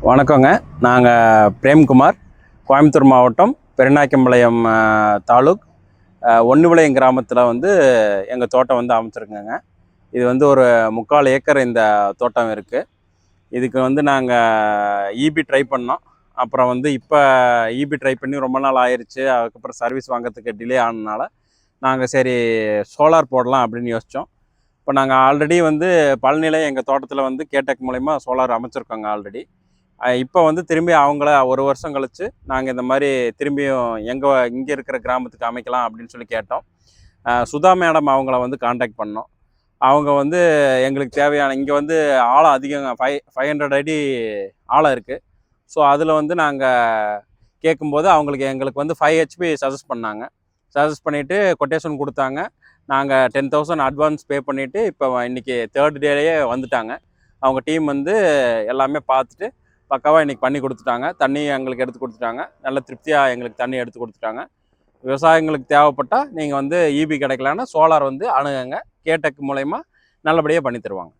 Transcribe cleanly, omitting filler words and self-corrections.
வணக்கங்க. நாங்கள் பிரேம்குமார், கோயம்புத்தூர் மாவட்டம் பெருநாயக்கம்பாளையம் தாலுக் ஒன்னுவிளையம் கிராமத்தில் எங்கள் தோட்டம் அமைச்சிருக்கோங்க. இது ஒரு 3/4 ஏக்கர் இந்த தோட்டம் இருக்குது. இதுக்கு நாங்கள் ஈபி ட்ரை பண்ணோம். அப்புறம் இப்போ ஈபி ட்ரை பண்ணி ரொம்ப நாள் ஆயிடுச்சு. அதுக்கப்புறம் சர்வீஸ் வாங்கிறதுக்கு டிலே ஆனதுனால நாங்கள் சரி சோலார் போடலாம் அப்படின்னு யோசித்தோம். இப்போ நாங்கள் ஆல்ரெடி பழனியில் எங்கள் தோட்டத்தில் கேடெக் மூலயமா சோலார் அமைச்சிருக்கோங்க ஆல்ரெடி. இப்போ திரும்பி அவங்கள 1 வருஷம் கழிச்சு நாங்கள் இந்த மாதிரி திரும்பியும் இங்கே இருக்கிற கிராமத்துக்கு அமைக்கலாம் அப்படின்னு சொல்லி கேட்டோம். சுதா மேடம் அவங்கள காண்டாக்ட் பண்ணோம். அவங்க எங்களுக்கு தேவையான இங்கே ஆழம் அதிகம் 500 அடி ஆழம் இருக்குது. ஸோ அதில் நாங்கள் கேட்கும்போது எங்களுக்கு 5 ஹெச்பி சஜஸ்ட் பண்ணாங்க. சஜஸ்ட் பண்ணிவிட்டு கொட்டேஷன் கொடுத்தாங்க. நாங்கள் 10,000 அட்வான்ஸ் பே பண்ணிவிட்டு இப்போ இன்றைக்கி 3rd டேலேயே வந்துட்டாங்க. அவங்க டீம் எல்லாமே பார்த்துட்டு பக்காவாக இன்றைக்கி பண்ணி கொடுத்துட்டாங்க. தண்ணி எங்களுக்கு எடுத்து கொடுத்துட்டாங்க. நல்ல திருப்தியாக எங்களுக்கு தண்ணி எடுத்து கொடுத்துட்டாங்க. விவசாயிங்களுக்கு தேவைப்பட்டால் நீங்கள் ஈபி கிடைக்கலன்னா சோலார் அணுகுங்க. கேடெக் மூலயமா நல்லபடியாக பண்ணி தருவாங்க.